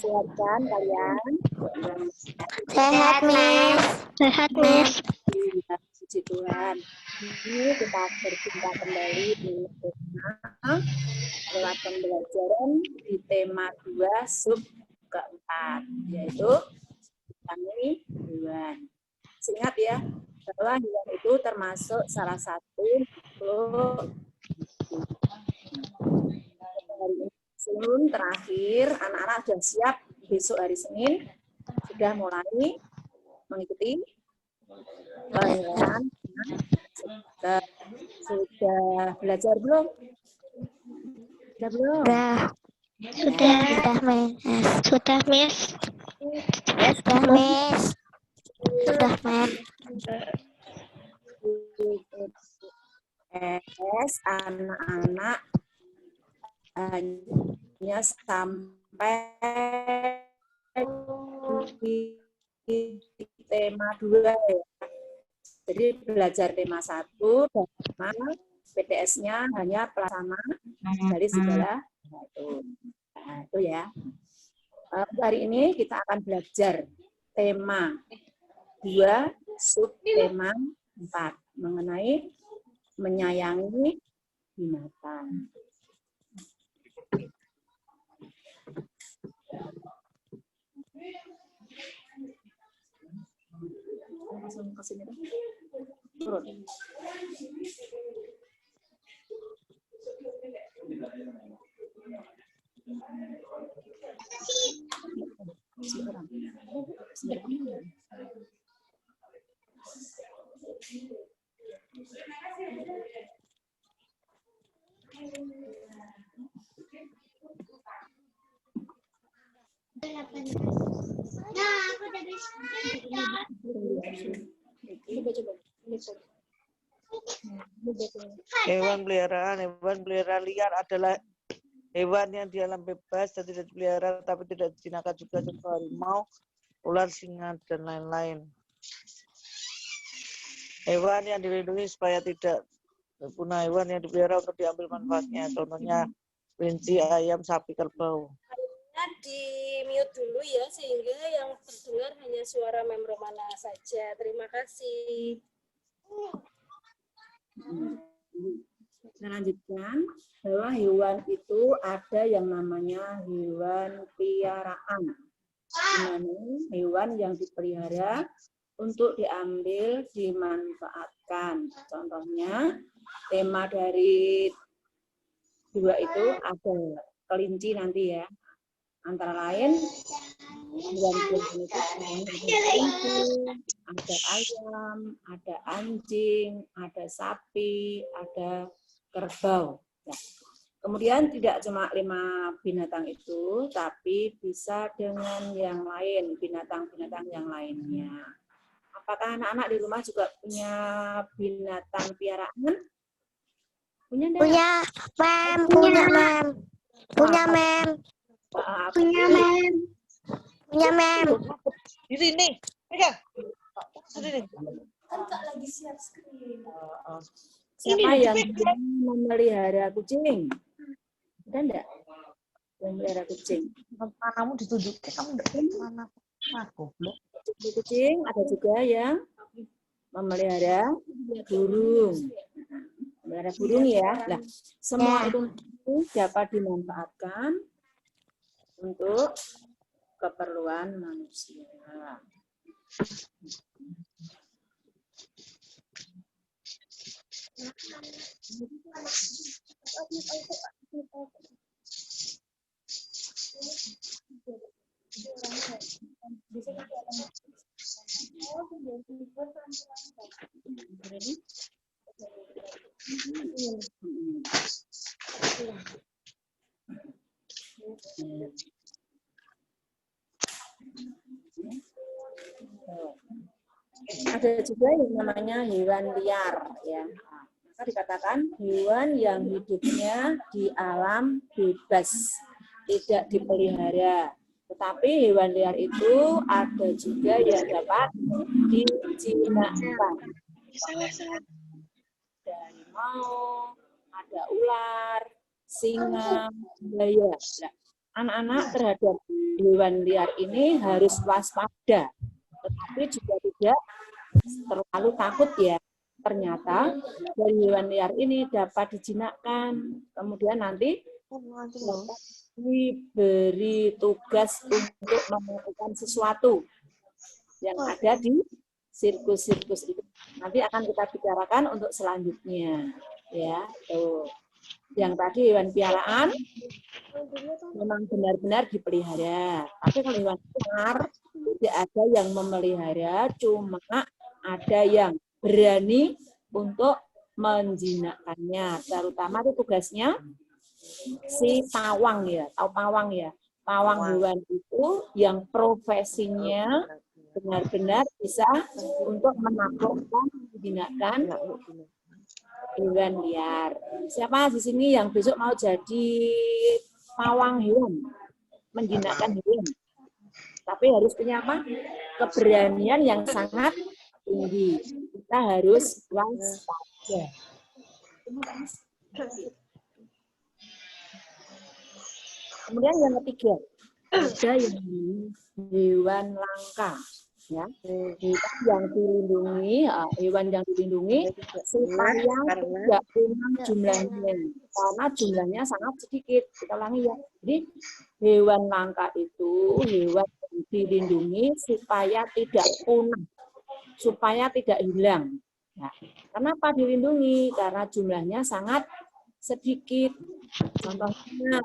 Sehat kan kalian? Sehat, Miss. Sehat, Miss. Puji Tuhan. Ini kita berjumpa kembali di tema lewat pembelajaran di tema 2 sub keempat, yaitu kami hewan. Ingat ya, bahwa hewan itu termasuk salah satu makhluk Senin terakhir, anak-anak sudah siap besok hari Senin sudah mulai mengikuti pelajaran. Sudah belajar belum? Sudah belum? Sudah, Miss. Sudah, Miss. Sudah, Miss. Sudah, Miss. Anak-anak hanya sampai di tema 2 ya. Jadi belajar tema 1 dan PTS-nya hanya pelaksana dari segala itu. Nah, itu ya. Hari ini kita akan belajar tema 2 sub tema 4 mengenai menyayangi binatang. Langsung ke sini deh. Turun. Hewan peliharaan liar adalah hewan yang di alam bebas dan tidak dipelihara tapi tidak dijinakan juga seperti harimau, ular, singa, dan lain-lain. Hewan yang dilindungi supaya tidak punah, hewan yang dipelihara untuk diambil manfaatnya. Contohnya kelinci, ayam, sapi, kerbau. Di mute dulu ya, sehingga yang terdengar hanya suara Mem Romana saja. Terima kasih. Kita lanjutkan bahwa hewan itu ada yang namanya hewan piaraan. Dimana hewan yang dipelihara untuk diambil, dimanfaatkan. Contohnya, tema dari 2 itu ada kelinci nanti ya. Antara lain, hewan peliharaan itu ada ayam, ada anjing, ada sapi, ada kerbau. Nah, kemudian tidak cuma 5 binatang itu, tapi bisa dengan yang lain, binatang-binatang yang lainnya. Apakah anak-anak di rumah juga punya binatang piaraan? Punya enggak? Punya, Mem. Punya, Mem. Punya, Mem. Punya, Mem. Punya, Mem. Di sini, pegang. Sini. Kan Kak lagi share screen. Siapa yang memelihara kucing? Ada enggak? Yang memelihara kucing. Manamu ditunjukin, kamu enggak mana aku belum. Kucing, ada juga yang memelihara burung. Memelihara burung ya. Nah, semua itu dapat dimanfaatkan untuk keperluan manusia. Ada juga yang namanya hewan liar ya. Maka dikatakan hewan yang hidupnya di alam bebas, tidak dipelihara. Tetapi hewan liar itu ada juga yang dapat dijinakkan. Ada harimau, ada ular, singa, buaya. Nah, anak-anak terhadap hewan liar ini harus waspada, tetapi juga tidak terlalu takut ya. Ternyata dari hewan liar ini dapat dijinakkan, kemudian nanti diberi tugas untuk melakukan sesuatu yang ada di sirkus-sirkus itu. Nanti akan kita bicarakan untuk selanjutnya. Ya, tuh. Yang tadi hewan piaraan memang benar-benar dipelihara. Tapi kalau hewan liar tidak ada yang memelihara, cuma ada yang berani untuk menjinakkannya. Terutama itu tugasnya si pawang ya, tahu pawang ya. Pawang hewan itu yang profesinya benar-benar bisa untuk menaklukkan, menjinakkan hewan liar. Siapa di sini yang besok mau jadi pawang hewan, menjinakkan hewan? Tapi harus punya apa? Keberanian yang sangat tinggi. Kita harus waspada. Kemudian yang ketiga, ada yang hewan langka. Ya, hewan yang dilindungi supaya tidak punah jumlahnya, karena jumlahnya sangat sedikit. Kita ulangi ya. Jadi hewan langka itu hewan yang dilindungi supaya tidak punah, supaya tidak hilang. Nah, kenapa dilindungi? Karena jumlahnya sangat sedikit. Contohnya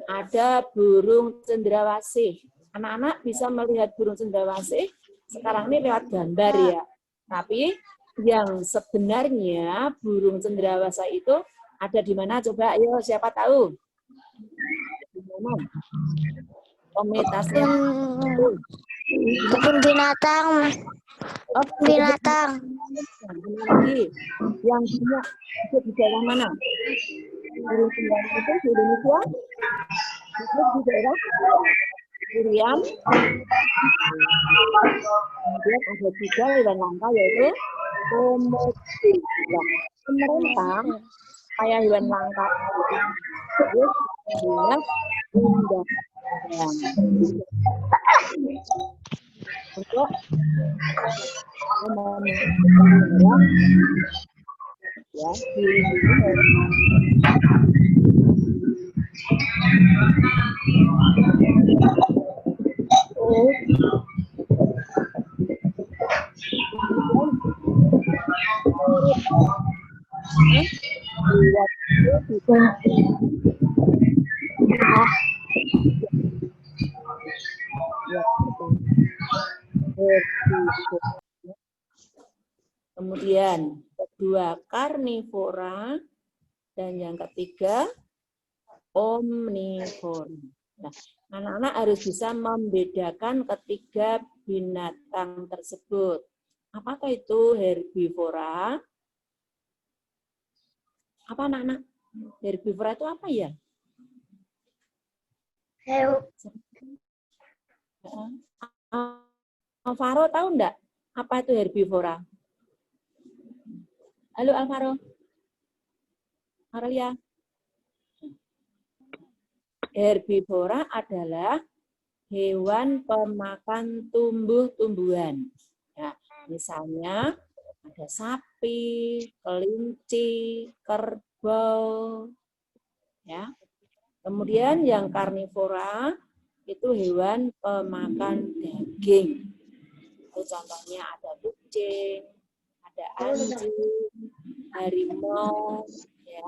ada burung cendrawasih. Anak-anak bisa melihat burung cendrawasih sekarang ini lewat gambar ya. Tapi yang sebenarnya burung cendrawasih itu ada di mana? Coba ayo siapa tahu? Di mana? Komunitasnya. Kebun binatang. Binatang. Lagi yang punya itu di daerah mana? Burung cendrawasih itu di Indonesia? Itu di daerah Irian. Kemudian ada juga hewan langka yaitu komodo. Pemerintah supaya hewan langka itu membuat undang-undang untuk ya kemudian kedua karnivora dan yang ketiga omnivora. Nah, anak-anak harus bisa membedakan ketiga binatang tersebut. Apakah itu herbivora? Apa anak-anak? Herbivora itu apa ya? Alvaro tahu enggak? Apa itu herbivora? Halo Alvaro. Aurelia. Herbivora adalah hewan pemakan tumbuh-tumbuhan. Ya, misalnya ada sapi, kelinci, kerbau. Ya. Kemudian yang karnivora itu hewan pemakan daging. Itu contohnya ada kucing, ada anjing, harimau, ya.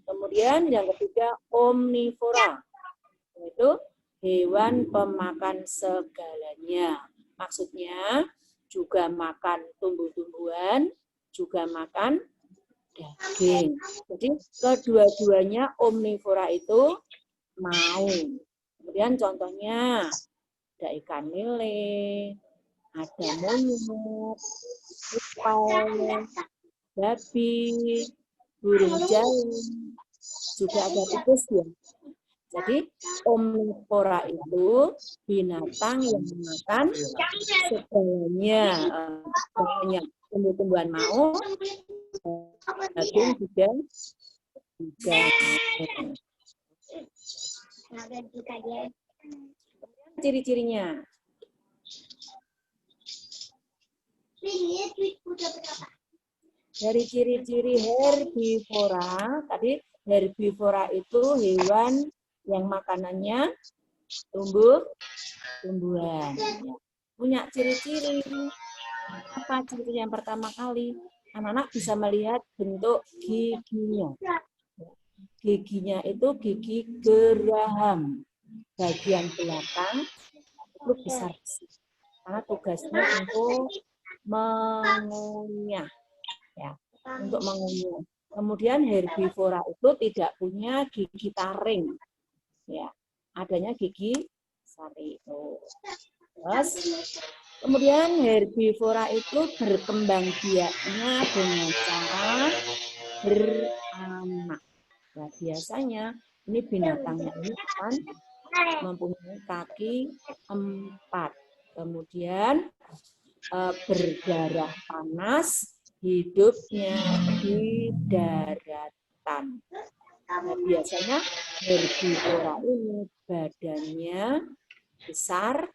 Kemudian yang ketiga omnivora, yaitu hewan pemakan segalanya. Maksudnya juga makan tumbuh-tumbuhan, juga makan daging. Jadi kedua-duanya omnivora itu mau. Kemudian contohnya ada ikan lele, ada monyet, tupai, babi, burung jalan, juga ada tikus ya. Jadi omnivora itu binatang yang makan segalanya, banyak tumbuh-tumbuhan mau, daging juga. Ciri-cirinya. Dari ciri-ciri herbivora, tadi herbivora itu hewan yang makanannya tumbuhan. Punya ciri-ciri. Apa ciri yang pertama kali? Anak-anak bisa melihat bentuk giginya. Giginya itu gigi geraham. Bagian belakang itu besar. Karena tugasnya untuk mengunyah. Ya, untuk mengunyah. Kemudian herbivora itu tidak punya gigi taring. Ya, adanya gigi sari itu. Terus, kemudian herbivora itu berkembang biaknya dengan cara beranak. Nah, biasanya ini binatangnya ini akan mempunyai kaki 4. Kemudian berdarah panas, hidupnya di daratan. Nah, biasanya herbivora ini badannya besar,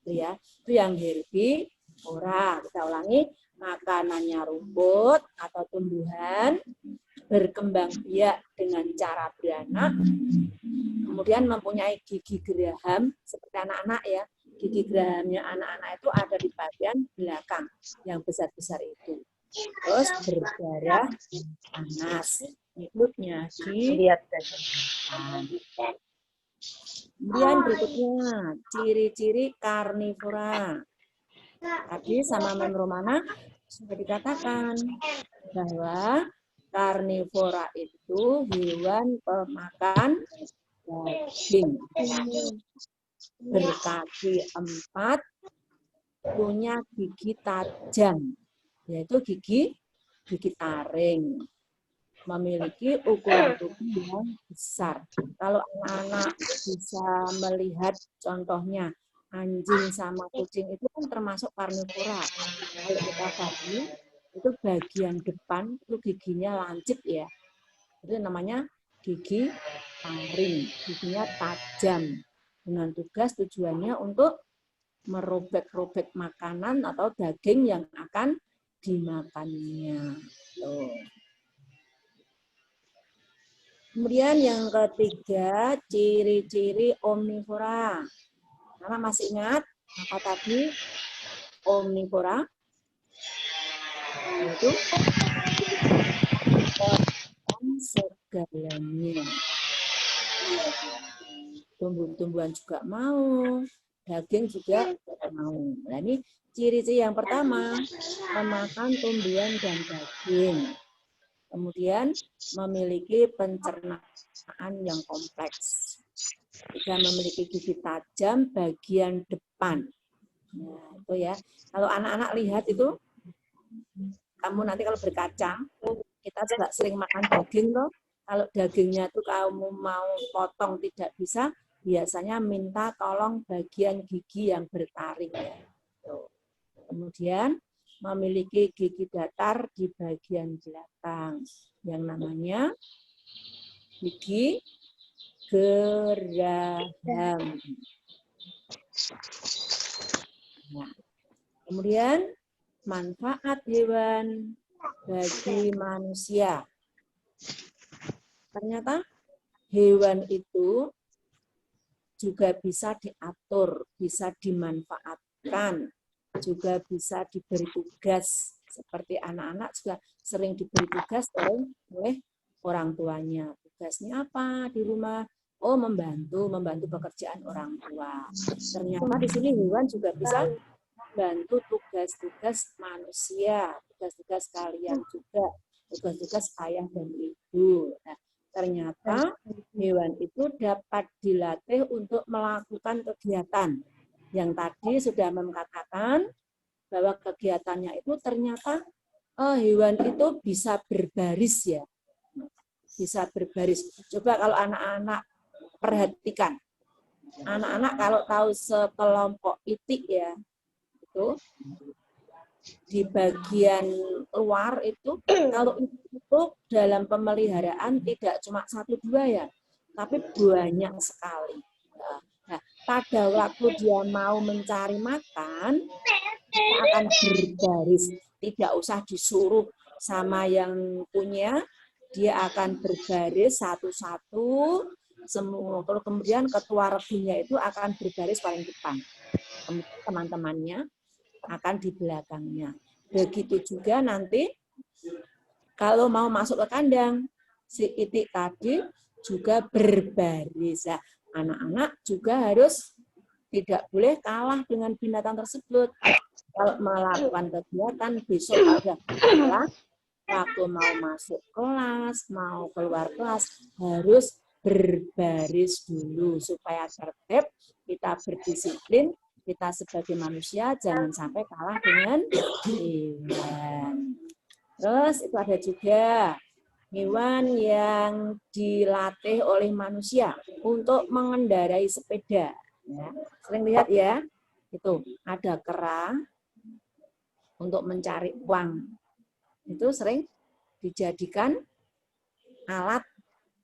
itu ya. Itu yang herbivora. Kita ulangi, makanannya rumput atau tumbuhan, berkembang biak dengan cara beranak, kemudian mempunyai gigi geraham seperti anak-anak ya. Gigi gerahamnya anak-anak itu ada di bagian belakang yang besar-besar itu. Terus berdarah panas, hidupnya di daratan. Kemudian berikutnya, ciri-ciri karnivora. Tadi sama Mem Romana sudah dikatakan bahwa karnivora itu hewan pemakan daging. Berkaki 4, punya gigi tajam, yaitu gigi taring. Memiliki ukuran tubuh yang besar. Kalau anak-anak bisa melihat contohnya anjing sama kucing itu kan termasuk karnivora. Kalau kita tadi itu bagian depan itu giginya lancip ya. Itu namanya gigi taring, giginya tajam. Dengan tujuannya untuk merobek-robek makanan atau daging yang akan dimakannya. Tuh. Kemudian yang ketiga, ciri-ciri omnivora. Karena masih ingat apa tadi omnivora? Yaitu segalanya. Tumbuh-tumbuhan juga mau, daging juga mau. Nah, ini ciri-ciri yang pertama, memakan tumbuhan dan daging. Kemudian memiliki pencernaan yang kompleks. Juga memiliki gigi tajam bagian depan. Nah, itu ya. Kalau anak-anak lihat itu, kamu nanti kalau berkacang, kita juga sering makan daging loh. Kalau dagingnya tuh kamu mau potong tidak bisa, biasanya minta tolong bagian gigi yang bertaring. Ya. Tuh. Kemudian memiliki gigi datar di bagian belakang yang namanya gigi geraham. Nah, kemudian manfaat hewan bagi manusia. Ternyata hewan itu juga bisa diatur, bisa dimanfaatkan, juga bisa diberi tugas. Seperti anak-anak juga sering diberi tugas oleh orang tuanya. Tugasnya apa di rumah? Oh, membantu pekerjaan orang tua. Ternyata di sini hewan juga bisa membantu tugas-tugas manusia, tugas-tugas kalian juga, tugas-tugas ayah dan ibu. Nah, ternyata hewan itu dapat dilatih untuk melakukan kegiatan. Yang tadi sudah mengatakan bahwa kegiatannya itu ternyata hewan itu bisa berbaris ya. Bisa berbaris. Coba kalau anak-anak perhatikan. Anak-anak kalau tahu sekelompok itik ya, itu di bagian luar itu kalau itu dalam pemeliharaan tidak cuma 1-2 ya, tapi banyak sekali. Nah, pada waktu dia mau mencari makan, dia akan berbaris, tidak usah disuruh sama yang punya, dia akan berbaris satu-satu semua. Kalau kemudian ketua regunya itu akan berbaris paling depan, kemudian teman-temannya akan di belakangnya. Begitu juga nanti kalau mau masuk ke kandang, si itik tadi juga berbaris. Nah, anak-anak juga harus tidak boleh kalah dengan binatang tersebut. Kalau melakukan kegiatan, besok ada kalah, waktu mau masuk kelas, mau keluar kelas, harus berbaris dulu supaya tertib, kita berdisiplin, kita sebagai manusia jangan sampai kalah dengan hewan. Terus itu ada juga hewan yang dilatih oleh manusia untuk mengendarai sepeda. Ya. Sering lihat ya, itu ada kera untuk mencari uang. Itu sering dijadikan alat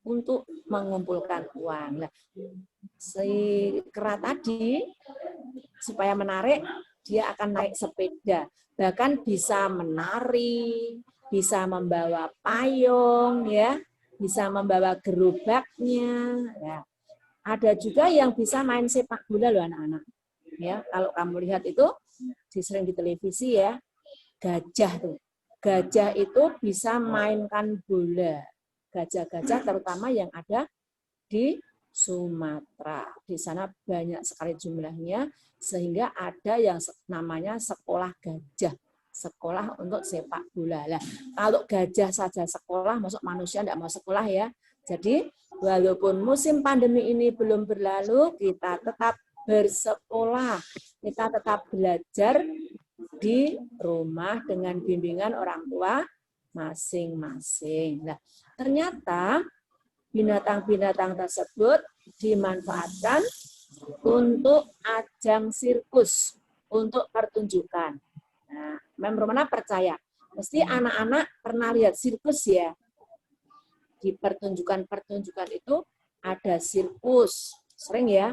untuk mengumpulkan uang. Nah, si kera tadi supaya menarik, dia akan naik sepeda. Bahkan bisa menari, bisa membawa payung, ya, bisa membawa gerobaknya. Ya. Ada juga yang bisa main sepak bola loh anak-anak. Ya, kalau kamu lihat itu sering di televisi ya, gajah tuh. Gajah itu bisa mainkan bola. Gajah-gajah terutama yang ada di Sumatera. Di sana banyak sekali jumlahnya, sehingga ada yang namanya sekolah gajah. Sekolah untuk sepak bola. Nah, kalau gajah saja sekolah, masuk manusia tidak mau sekolah ya. Jadi, walaupun musim pandemi ini belum berlalu, kita tetap bersekolah. Kita tetap belajar di rumah dengan bimbingan orang tua masing-masing. Nah, ternyata binatang-binatang tersebut dimanfaatkan untuk ajang sirkus, untuk pertunjukan. Nah, member mana percaya? Mesti anak-anak pernah lihat sirkus ya. Di pertunjukan-pertunjukan itu ada sirkus. Sering ya,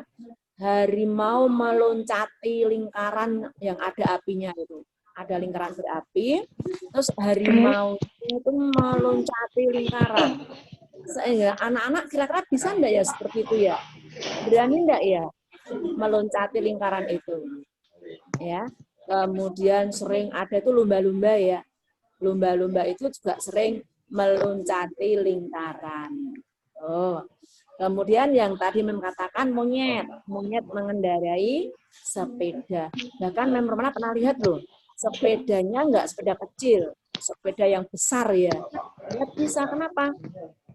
harimau meloncati lingkaran yang ada apinya itu. Ada lingkaran berapi, terus harimau itu meloncati lingkaran. Sehingga anak-anak kira-kira bisa enggak ya seperti itu ya? Berani enggak ya meloncati lingkaran itu? Ya. Kemudian sering ada itu lumba-lumba ya. Lumba-lumba itu juga sering meloncati lingkaran. Oh. Kemudian yang tadi mengatakan monyet mengendarai sepeda. Bahkan memang pernah lihat loh, sepedanya enggak sepeda kecil, sepeda yang besar ya. Dia bisa kenapa?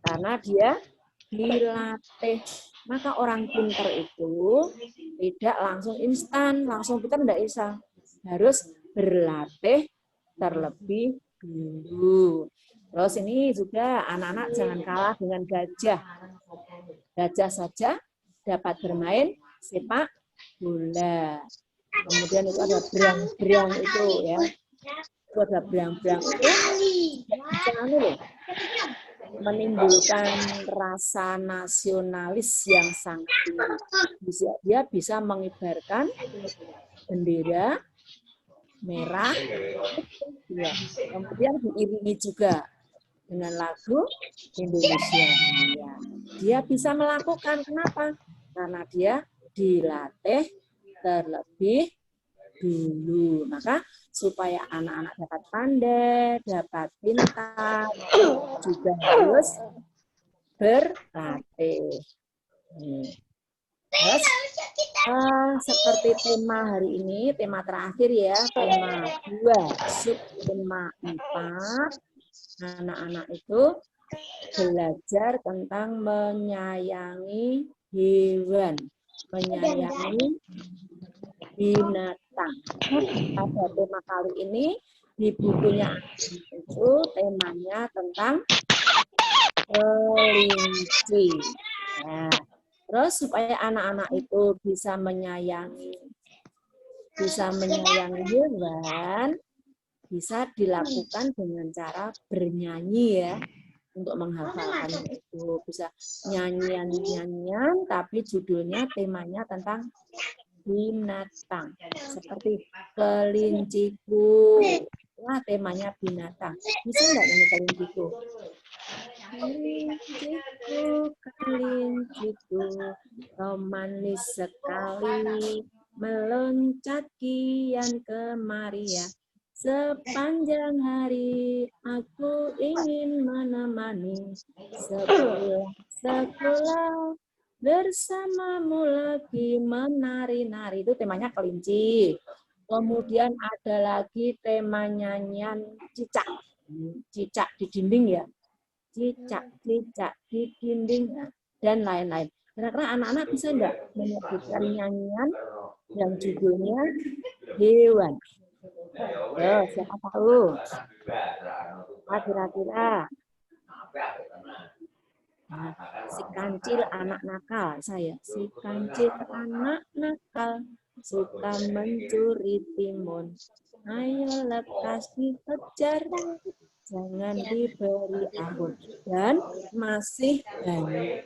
Karena dia dilatih. Maka orang pintar itu tidak langsung instan, langsung kita tidak bisa. Harus berlatih terlebih dulu. Terus ini juga anak-anak jangan kalah dengan gajah. Gajah saja dapat bermain sepak bola. Kemudian itu ada berang-berang itu ya. Itu ada berang-berang itu menimbulkan rasa nasionalis yang sangat tinggi. Dia bisa mengibarkan bendera merah, ya. Kemudian diiringi juga dengan lagu Indonesia. Ya. Dia bisa melakukan, kenapa? Karena dia dilatih terlebih dulu. Maka supaya anak-anak dapat pandai, dapat pintar, juga harus berlatih. Terus, seperti tema hari ini, tema terakhir ya, tema 2, subtema 4, anak-anak itu belajar tentang menyayangi hewan, menyayangi binatang. Pada tema kali ini di bukunya itu temanya tentang kelinci. Nah, terus supaya anak-anak itu bisa menyayangi hewan, bisa dilakukan dengan cara bernyanyi ya. untuk menghafalkan itu. Bisa nyanyian-nyanyian, tapi judulnya, temanya tentang binatang. Seperti kelinciku. Wah, temanya binatang. Bisa nggak nyanyi kelinciku? Kelinciku, kelinciku, kau manis sekali, meloncat kian kemari ya. Sepanjang hari aku ingin menemani sekolah bersamamu lagi menari-nari. Itu temanya kelinci. Kemudian ada lagi tema nyanyian cicak. Cicak di dinding ya. Cicak di dinding dan lain-lain. Kira-kira anak-anak bisa enggak menyebutkan nyanyian yang judulnya hewan? Siapa tahu? Kira-kira nah, si kancil anak nakal saya. Si kancil anak nakal suka mencuri timun. Ayo lekas dikejar, jangan diberi ampun. Dan masih banyak.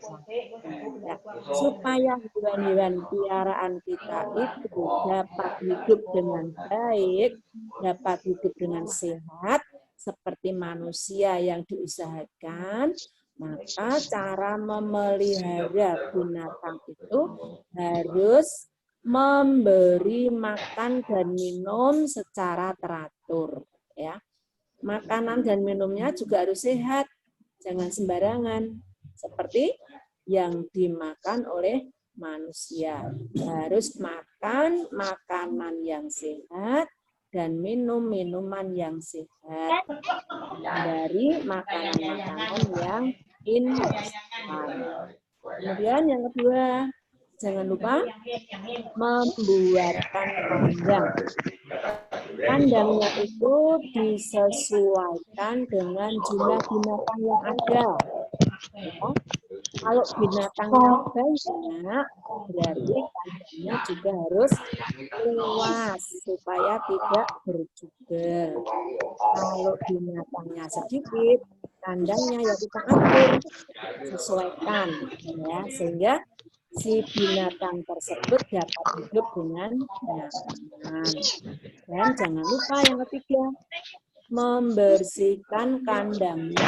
Ya, supaya hewan-hewan piaraan kita itu dapat hidup dengan baik, dapat hidup dengan sehat, seperti manusia yang diusahakan, maka cara memelihara binatang itu harus memberi makan dan minum secara teratur. Ya. Makanan dan minumnya juga harus sehat, jangan sembarangan. Seperti yang dimakan oleh manusia. Harus makan makanan yang sehat dan minum minuman yang sehat. Dari makanan-makanan yang instan. Kemudian yang kedua, jangan lupa membuatkan kandang. Kandangnya itu disesuaikan dengan jumlah binatang yang ada. Ya. Kalau binatangnya banyak, berarti kandangnya juga harus luas supaya tidak berjubel. Kalau binatangnya sedikit, kandangnya ya kita atur, sesuaikan, ya, sehingga si binatang tersebut dapat hidup dengan nyaman. Dan jangan lupa yang ketiga, membersihkan kandangnya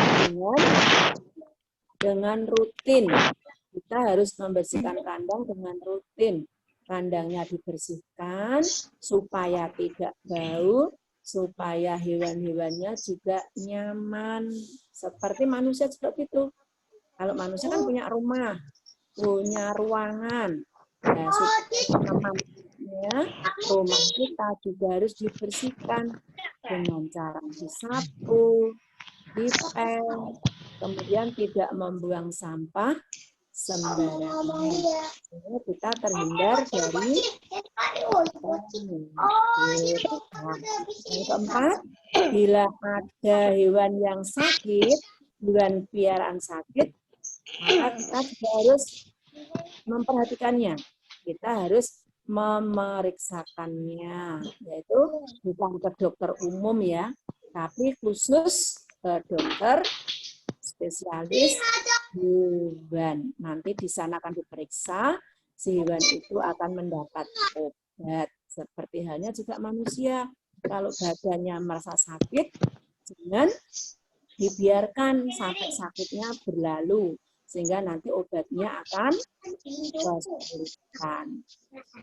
dengan rutin. Kita harus membersihkan kandang dengan rutin. Kandangnya dibersihkan supaya tidak bau, supaya hewan-hewannya juga nyaman. Seperti manusia juga gitu. Kalau manusia kan punya rumah, punya ruangan. Nah, supaya rumah kita juga harus dibersihkan dengan cara disapu, dipel, kemudian tidak membuang sampah sembarangan. Sehingga kita terhindar dari yang keempat, bila ada hewan yang sakit, hewan piaraan sakit, maka kita juga harus memperhatikannya. Kita harus memeriksakannya, yaitu bukan ke dokter umum ya, tapi khusus ke dokter spesialis hewan. Nanti di sana akan diperiksa, si hewan itu akan mendapat obat. Seperti halnya juga manusia. Kalau badannya merasa sakit, jangan dibiarkan sampai sakitnya berlalu. Sehingga nanti obatnya akan kesulitan.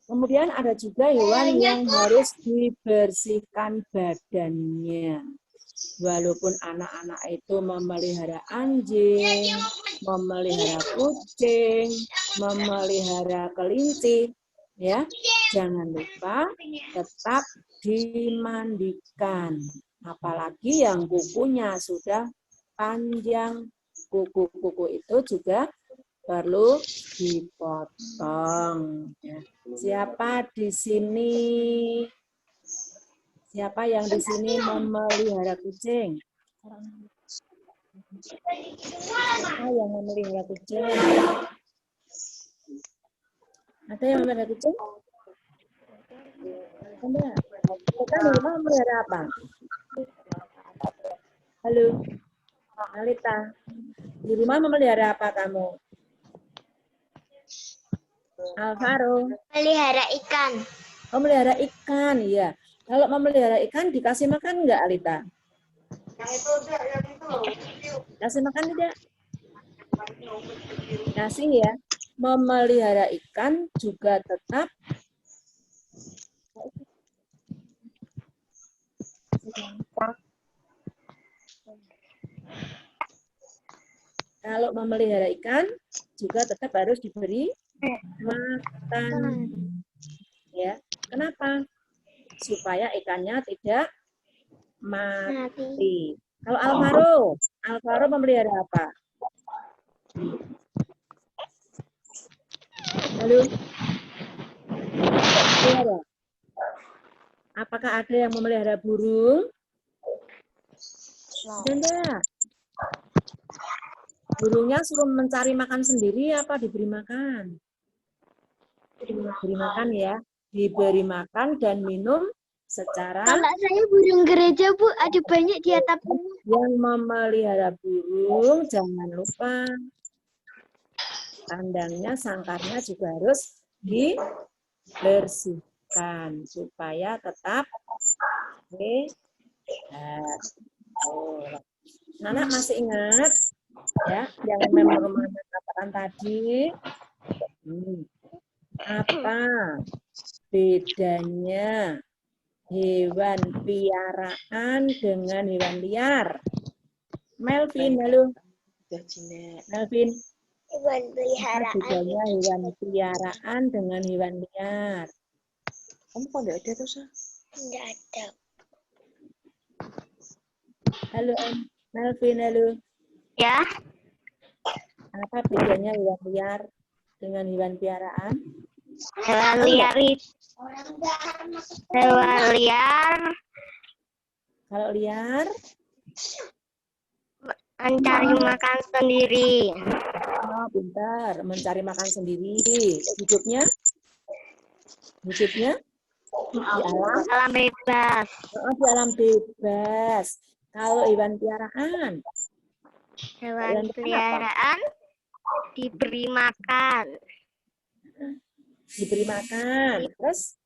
Kemudian ada juga hewan yang harus dibersihkan badannya. Walaupun anak-anak itu memelihara anjing, memelihara kucing, memelihara kelinci, ya, jangan lupa tetap dimandikan. Apalagi yang kukunya sudah panjang, kuku-kuku itu juga perlu dipotong. Ya. Siapa di sini? Siapa yang di sini memelihara kucing? Siapa yang memelihara kucing? Ada yang memelihara kucing? Ada. Kita memelihara apa? Halo, Alita. Di rumah memelihara apa kamu? Alvaro. Pelihara ikan. Memelihara ikan, ya. Kalau memelihara ikan dikasih makan nggak, Alita? Kasih makan tidak? Kasih ya. Memelihara ikan juga tetap kalau memelihara ikan juga tetap harus diberi makan. Ya. Kenapa? Supaya ikannya tidak mati. Kalau Alvaro memelihara apa? Halo? Memelihara. Apakah ada yang memelihara burung? Tidak. Burungnya suruh mencari makan sendiri apa diberi makan? Diberi makan ya. Diberi makan dan minum secara. Kalau saya burung gereja, Bu, ada banyak di atapnya. Yang memelihara burung jangan lupa kandangnya, sangkarnya juga harus dibersihkan supaya tetap sehat. Nana masih ingat ya yang memang katakan tadi? Apa bedanya hewan piaraan dengan hewan liar? Melvin, halo. Melvin. Hewan Apa peliharaan. bedanya hewan piaraan dengan hewan liar? Kamu kok nggak ada tuh, Sa? Enggak ada. Halo, Melvin, halo. Ya, Apa bedanya hewan liar dengan hewan piaraan? hewan liar. Hewan liar Kalau liar, mencari makan sendiri. oh, pintar, mencari makan sendiri. Hidupnya di alam, Alam bebas. oh, di alam bebas. Kalau hewan piaraan, Hewan peliharaan diberi makan. diberi makan, terus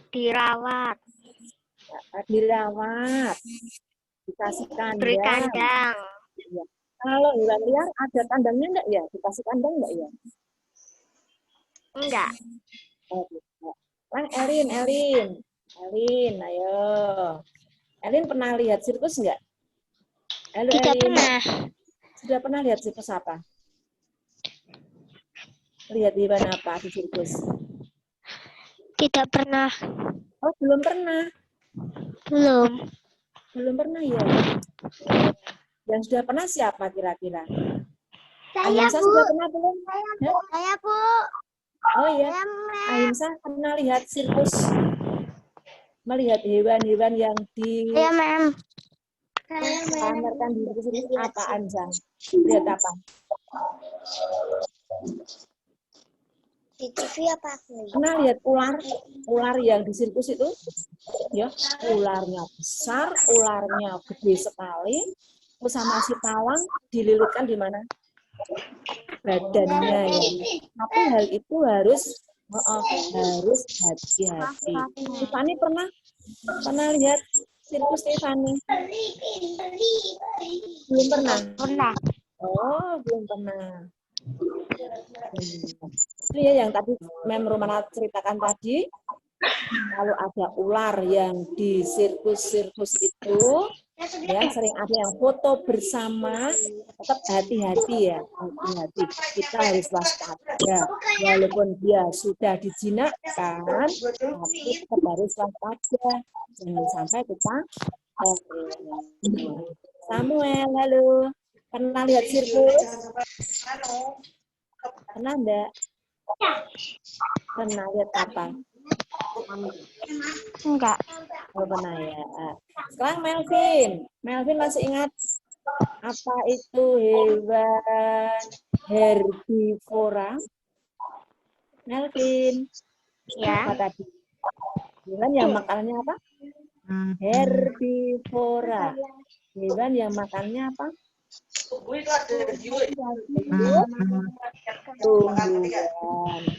Dirawat. dirawat, dikasih Beri kandang. kandang. Ya. Kalau hewan liar ada kandangnya enggak ya? Dikasih kandang enggak ya? Enggak. Oh, tidak. Lang, Elin, ayo. Elin pernah lihat sirkus enggak? Halo, Tidak Elin. pernah. Sudah pernah lihat sirkus apa? Lihat hewan apa di sirkus? Tidak pernah. Oh, belum pernah. Belum. Belum pernah ya? Yang sudah pernah siapa kira-kira? Saya, Ahimsa Bu. sudah pernah belum? Hah? Saya, Bu. Oh iya, Ahimsa pernah lihat sirkus? Melihat hewan-hewan yang Saya, Mem. dipamerkan di sirkus apa, Anja? Lihat apa? Di TV apa? Pernah lihat ular yang di sirkus itu? Ya, ularnya besar, ularnya gede sekali. Terus sama si pawang dililitkan di mana? Badannya ya. Tapi hal itu harus hati-hati. Tiffany pernah lihat sirkus Tiffany? Belum pernah. Pernah. Oh, belum pernah. Itu ya yang tadi Mem Romana ceritakan tadi. Kalau ada ular yang di sirkus-sirkus itu, ya sering ada yang foto bersama, tetap hati-hati ya, hati-hati. Kita harus waspada. Walaupun dia sudah dijinakkan, tapi tetap harus waspada. Jangan sampai kita Samuel, halo. Pernah lihat sirkus? Pernah enggak? Pernah lihat apa? Enggak. Oh, pernah ya. Sekarang Melvin masih ingat apa itu hewan herbivora? Melvin, Ya. apa tadi? Hewan yang makanannya apa? Herbivora. Hewan yang makannya apa? tumbuhan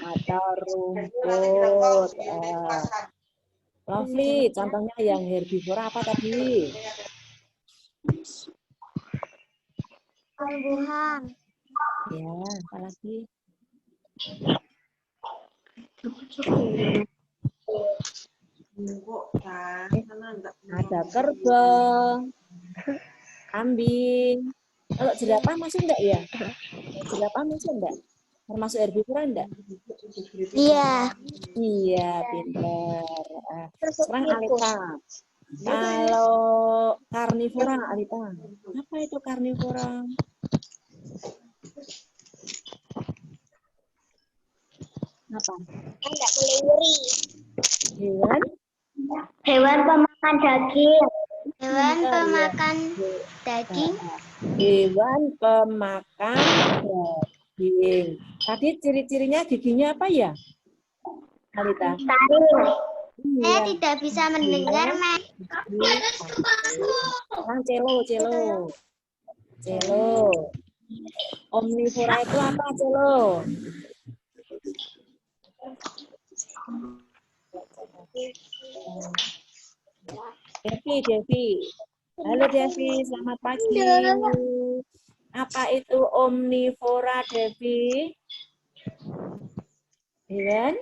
atau rumput. Lovely, contohnya yang herbivora apa tadi? Tumbuhan. Ya, apa lagi? Ada kerbau, kambing. Kalau jerapah masuk enggak ya? Jerapah masuk enggak? Termasuk herbivora enggak? Iya. Iya, pinter. Sekarang Alita. Kalau karnivora, Alita. Apa itu karnivora? Apa? Enggak boleh nyeri. Hewan? Hewan pemakan daging. Hewan pemakan daging. Hewan pemakan daging. Tadi ciri-cirinya giginya apa ya, Alita? Saya tidak bisa mendengar, Mas. Sekarang celo. Omnivora itu apa, Celo? Devi. Halo Devi, selamat pagi. Apa itu omnivora, Devi? Hewan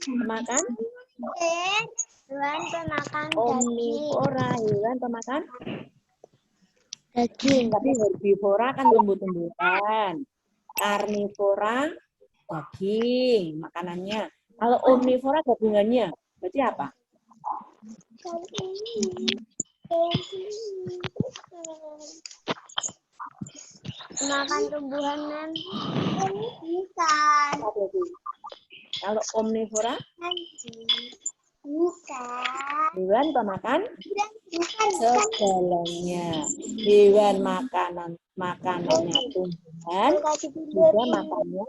pemakan? Hewan pemakan daging. Omnivora, hewan pemakan Daging. tapi herbivora kan tumbuh-tumbuhan. Karnivora daging makanannya. Kalau omnivora gabungannya berarti apa? Makan tumbuhan, Mem. Bukan. Kalau omnivora Bukan. hewan pemakan Bukan. segalanya. Hewan makanannya tumbuhan, juga makannya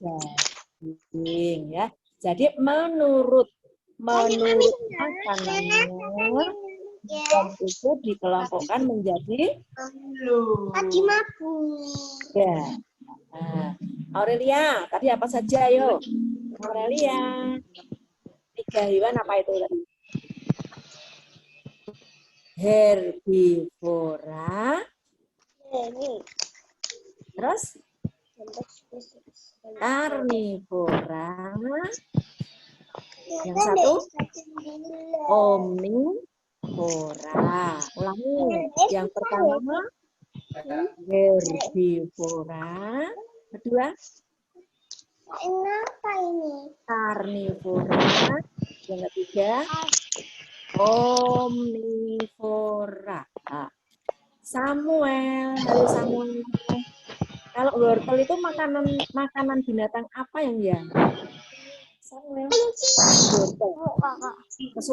daging ya. Jadi menurut makanannya itu dikelompokkan menjadi Tadi mabuk. ya. Nah, Aurelia, tadi apa saja yo? Aurelia. 3 hewan apa itu tadi? Herbivora. Terus karnivora. Yang satu omnivora. Ulangi. Yang pertama herbivora. Kedua Kenapa ini? karnivora. Yang ketiga omnivora. Nah, Samuel, halo Samuel. Kalau wortel itu makanan binatang apa yang ya? Samuel. Wortel.